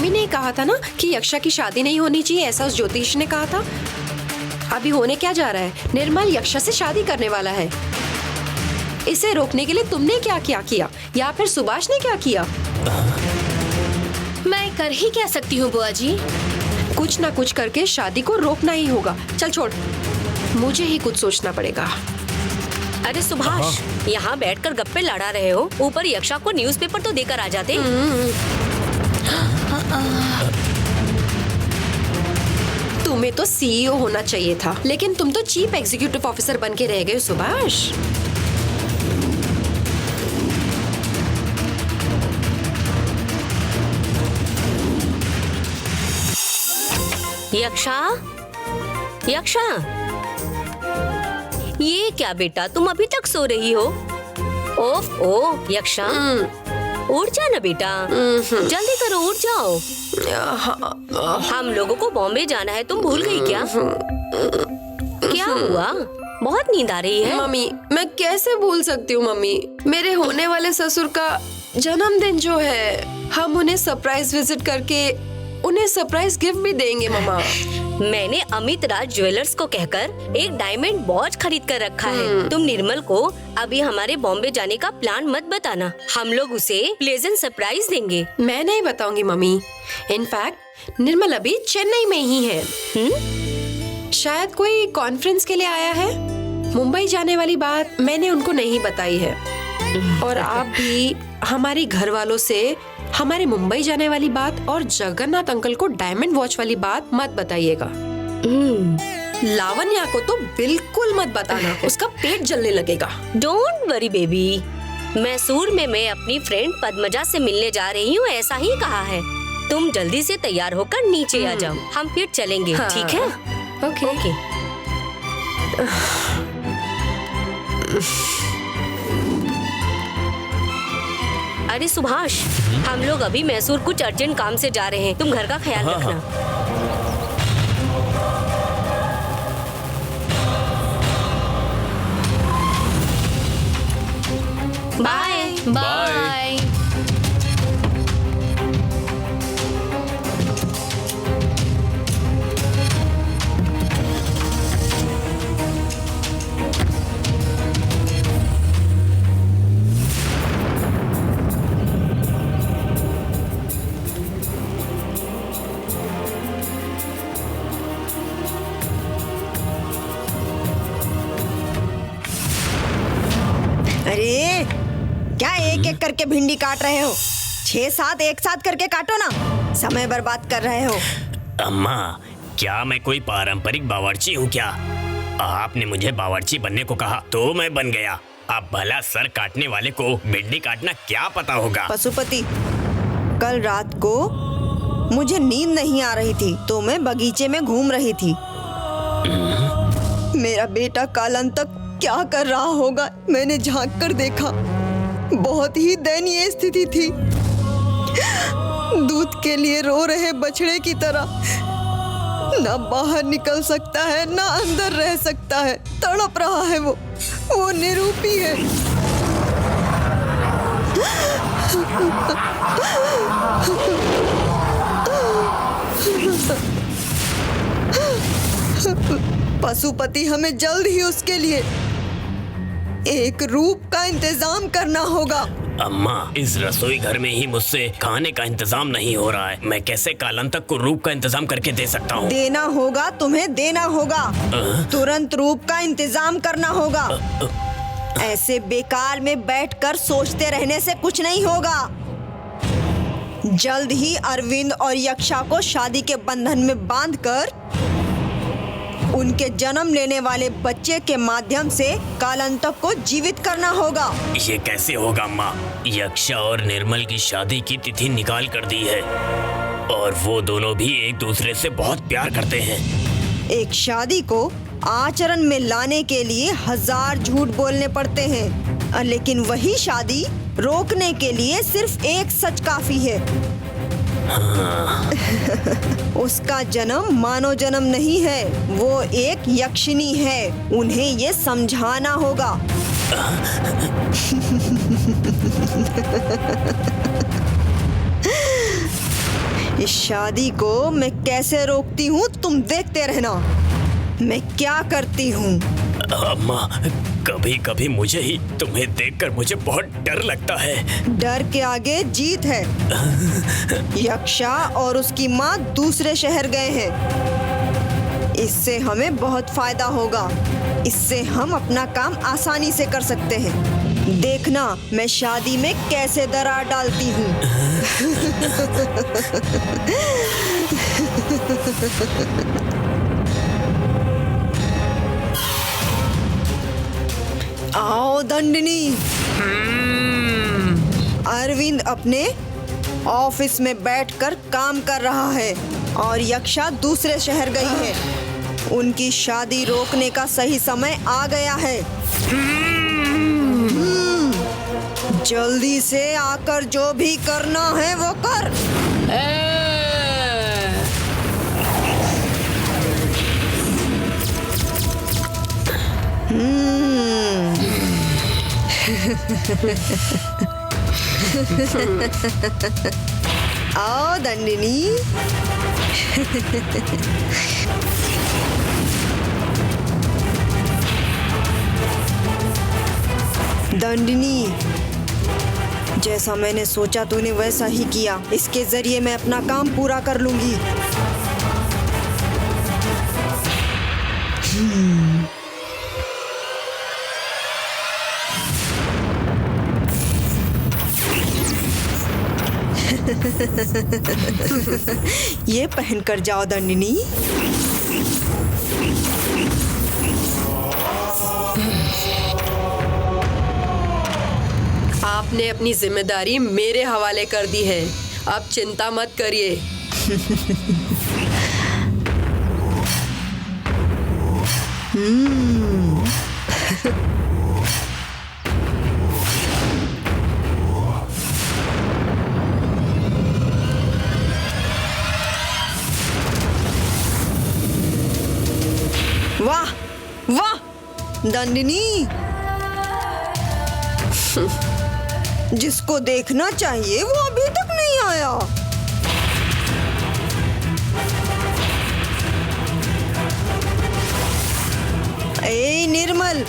अभी नहीं कहा था ना कि यक्षा की शादी नहीं होनी चाहिए, ऐसा उस ज्योतिष ने कहा था। अभी होने क्या जा रहा है? निर्मल यक्षा से शादी करने वाला है। इसे रोकने के लिए तुमने क्या क्या किया या फिर सुभाष ने क्या किया? मैं कर ही क्या सकती हूँ बुआ जी? कुछ ना कुछ करके शादी को रोकना ही होगा। चल छोड़, मुझे ही कुछ सोचना पड़ेगा। अरे सुभाष, यहाँ बैठकर गप्पे लड़ा रहे हो, ऊपर यक्षा को न्यूज़पेपर तो देकर आ जाते। तुम्हें तो सीईओ होना चाहिए था, लेकिन तुम तो चीफ एग्जीक्यूटिव ऑफिसर बन के रह गए सुभाष। यक्षा, यक्षा, ये क्या बेटा, तुम अभी तक सो रही हो? ओफ ओ यक्षा, उठ जा ना बेटा, जल्दी करो, उठ जाओ। हम लोगों को बॉम्बे जाना है, तुम भूल गई क्या? क्या हुआ? बहुत नींद आ रही है। मम्मी, मैं कैसे भूल सकती हूँ मम्मी, मेरे होने वाले ससुर का जन्मदिन जो है, हम उन्हें सरप्राइज विजिट करके उन्हें सरप्राइज गिफ्ट भी देंगे मम्मा। मैंने अमित राज ज्वेलर्स को कहकर एक डायमंड वॉच खरीद कर रखा है। तुम निर्मल को अभी हमारे बॉम्बे जाने का प्लान मत बताना, हम लोग उसे प्लेजेंट सरप्राइज देंगे। मैं नहीं बताऊंगी मम्मी। इनफैक्ट निर्मल अभी चेन्नई में ही है। शायद कोई कॉन्फ्रेंस के लिए आया है। मुंबई जाने वाली बात मैंने उनको नहीं बताई है। और आप भी हमारे घर वालों से हमारे मुंबई जाने वाली बात और जगन्नाथ अंकल को डायमंड वॉच वाली बात मत बताइएगा। लावण्या को तो बिल्कुल मत बताना, उसका पेट जलने लगेगा। डोंट वरी बेबी, मैसूर में मैं अपनी फ्रेंड पद्मजा से मिलने जा रही हूँ, ऐसा ही कहा है। तुम जल्दी से तैयार होकर नीचे आ जाओ, हम फिर चलेंगे। हाँ। ठीक है? ओके। अरे सुभाष, हम लोग अभी मैसूर कुछ अर्जेंट काम से जा रहे हैं, तुम घर का ख्याल रखना। Bye bye. अरे क्या एक एक करके भिंडी काट रहे हो? 6-7 एक साथ करके काटो ना, समय बर्बाद कर रहे हो। अम्मा, क्या मैं कोई पारंपरिक बावर्ची हूँ क्या? आपने मुझे बावर्ची बनने को कहा तो मैं बन गया। अब भला सर काटने वाले को भिंडी काटना क्या पता होगा? पशुपति, कल रात को मुझे नींद नहीं आ रही थी तो मैं बगीचे में घूम रही थी। मेरा बेटा कालांतक क्या कर रहा होगा, मैंने झांक कर देखा। बहुत ही दयनीय स्थिति थी, दूध के लिए रो रहे बछड़े की तरह। ना बाहर निकल सकता है, ना अंदर रह सकता है, तड़प रहा है। वो निरूपी है। पशुपति, हमें जल्द ही उसके लिए एक रूप का इंतजाम करना होगा। अम्मा, इस रसोई घर में ही मुझसे खाने का इंतजाम नहीं हो रहा है, मैं कैसे कालांतक को रूप का इंतजाम करके दे सकता हूँ? देना होगा, तुम्हें देना होगा। तुरंत रूप का इंतजाम करना होगा। ऐसे बेकार में बैठकर सोचते रहने से कुछ नहीं होगा। जल्द ही अरविंद और यक्षा को शादी के बंधन में बांधकर उनके जन्म लेने वाले बच्चे के माध्यम से कालांतक को जीवित करना होगा। ये कैसे होगा अम्मा? यक्षा और निर्मल की शादी की तिथि निकाल कर दी है और वो दोनों भी एक दूसरे से बहुत प्यार करते हैं। एक शादी को आचरण में लाने के लिए 1000 झूठ बोलने पड़ते हैं, लेकिन वही शादी रोकने के लिए सिर्फ एक सच काफी है। उसका जन्म मानव जन्म नहीं है, वो एक यक्षिणी है। उन्हें ये समझाना होगा। इस शादी को मैं कैसे रोकती हूँ तुम देखते रहना। मैं क्या करती हूँ। अम्मा, कभी कभी मुझे ही तुम्हें देखकर मुझे बहुत डर लगता है। डर के आगे जीत है। यक्षा और उसकी माँ दूसरे शहर गए हैं। इससे हमें बहुत फायदा होगा। इससे हम अपना काम आसानी से कर सकते हैं। देखना मैं शादी में कैसे दरार डालती हूँ। आओ दंडनी। अरविंद अपने ऑफिस में बैठकर काम कर रहा है और यक्षा दूसरे शहर गई है। उनकी शादी रोकने का सही समय आ गया है। जल्दी से आकर जो भी करना है वो कर। आओ दंडिनी। दंडिनी, जैसा मैंने सोचा तूने वैसा ही किया। इसके जरिए मैं अपना काम पूरा कर लूंगी। ये पहनकर जाओ दंडिनी। आपने अपनी जिम्मेदारी मेरे हवाले कर दी है। अब चिंता मत करिए। वाह वाह दंडिनी, जिसको देखना चाहिए वो अभी तक नहीं आया। ए निर्मल,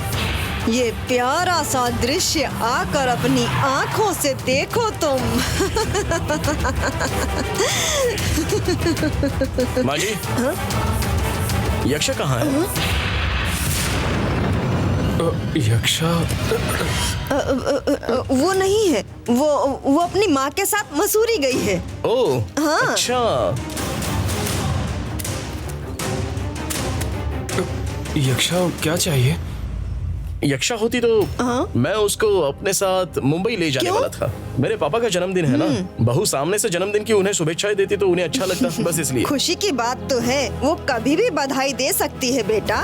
ये प्यारा सा दृश्य आकर अपनी आंखों से देखो तुम। माँ जी, यक्षा कहाँ है? यक्षा वो नहीं है। वो अपनी माँ के साथ मसूरी गई है। ओह, हाँ। अच्छा। यक्षा क्या चाहिए? यक्षा होती तो मैं उसको अपने साथ मुंबई ले जाने वाला था। मेरे पापा का जन्मदिन है ना, बहू सामने से जन्मदिन की उन्हें शुभेच्छाएं देती तो उन्हें अच्छा लगता, बस इसलिए। खुशी की बात तो है, वो कभी भी बधाई दे सकती है बेटा।